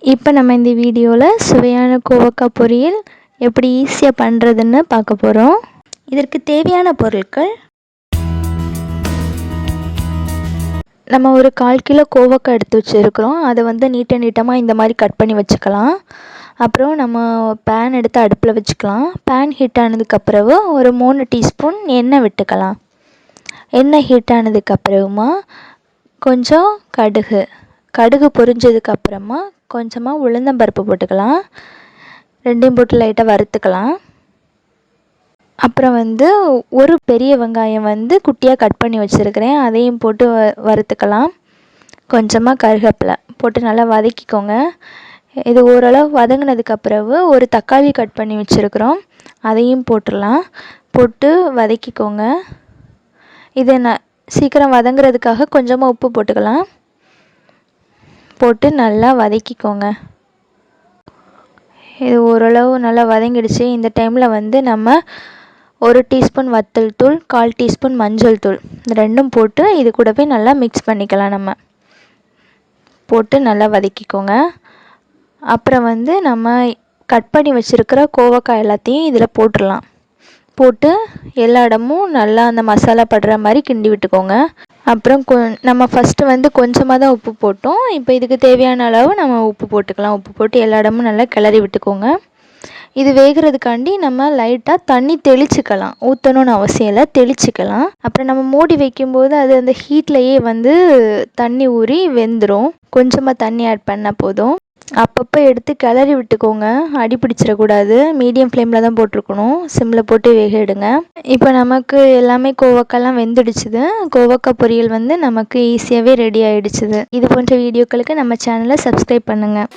இப்போ நம்ம இந்த வீடியோவில் சுவையான கோவக்காய் பொரியல் எப்படி ஈஸியாக பண்ணுறதுன்னு பார்க்க போகிறோம். இதற்கு தேவையான பொருட்கள், நம்ம ஒரு 1/4 கிலோ கோவக்காய் எடுத்து வச்சுருக்கிறோம். அதை நீட்டமாக இந்த மாதிரி கட் பண்ணி வச்சுக்கலாம். அப்புறம் நம்ம பேன் எடுத்து அடுப்பில் வச்சுக்கலாம். பேன் ஹீட் ஆனதுக்கப்புறம் ஒரு 3 டீஸ்பூன் எண்ணெய் விட்டுக்கலாம். எண்ணெய் ஹீட் ஆனதுக்கப்புறமா கொஞ்சம் கடுகு பொரிஞ்சதுக்கப்புறமா கொஞ்சமாக உளுந்தம்பருப்பு போட்டுக்கலாம். ரெண்டையும் போட்டு லைட்டாக வறுத்துக்கலாம். அப்புறம் ஒரு பெரிய வெங்காயம் குட்டியாக கட் பண்ணி வச்சுருக்கிறேன், அதையும் போட்டு வறுத்துக்கலாம். கொஞ்சமாக கருவேப்பிலை போட்டு நல்லா வதக்கிக்கோங்க. இது ஓரளவு வதங்கினதுக்கப்புறம் ஒரு தக்காளி கட் பண்ணி வச்சுருக்குறோம், அதையும் போட்டுடலாம். போட்டு வதக்கிக்கோங்க. இதை சீக்கிரம் வதங்குறதுக்காக கொஞ்சமாக உப்பு போட்டுக்கலாம். போட்டு நல்லா வதக்கிக்கோங்க. இது ஓரளவு நல்லா வதங்கிடுச்சு. இந்த டைமில் நம்ம 1 டீஸ்பூன் வத்தல் தூள், 1/4 டீஸ்பூன் மஞ்சள் தூள், இந்த ரெண்டும் போட்டு இது கூட போய் நல்லா மிக்ஸ் பண்ணிக்கலாம். நம்ம போட்டு நல்லா வதக்கிக்கோங்க. அப்புறம் நம்ம கட் பண்ணி வச்சுருக்கிற கோவக்காய் எல்லாத்தையும் இதில் போட்டுடலாம். போட்டு எல்லா இடமும் நல்லா அந்த மசாலா படுற மாதிரி கிண்டி விட்டுக்கோங்க. அப்புறம் நம்ம ஃபஸ்ட்டு கொஞ்சமாக தான் உப்பு போட்டோம். இப்போ இதுக்கு தேவையான அளவு நம்ம உப்பு போட்டுக்கலாம். உப்பு போட்டு எல்லா இடமும் நல்லா கிளறி விட்டுக்கோங்க. இது வேகிறதுக்காண்டி நம்ம லைட்டாக தண்ணி தெளிச்சுக்கலாம். ஊற்றணுன்னு அவசியம் இல்லை, தெளிச்சுக்கலாம். அப்புறம் நம்ம மூடி வைக்கும்போது அது அந்த ஹீட்லேயே தண்ணி ஊறி வெந்துடும். கொஞ்சமாக தண்ணி ஆட் பண்ணால் போதும். அப்பப்போ எடுத்து கிளறி விட்டுக்கோங்க, அடி பிடிச்சிடக்கூடாது. மீடியம் ஃப்ளேமில் தான் போட்டிருக்கணும், சிம்மில் போட்டு வேக எடுங்க. இப்போ நமக்கு எல்லாமே கோவக்காய்லாம் வெந்துடுச்சுது. கோவக்காய் பொரியல் நமக்கு ஈஸியாகவே ரெடி ஆகிடுச்சுது. இது போன்ற வீடியோக்களுக்கு நம்ம சேனலை சப்ஸ்கிரைப் பண்ணுங்கள்.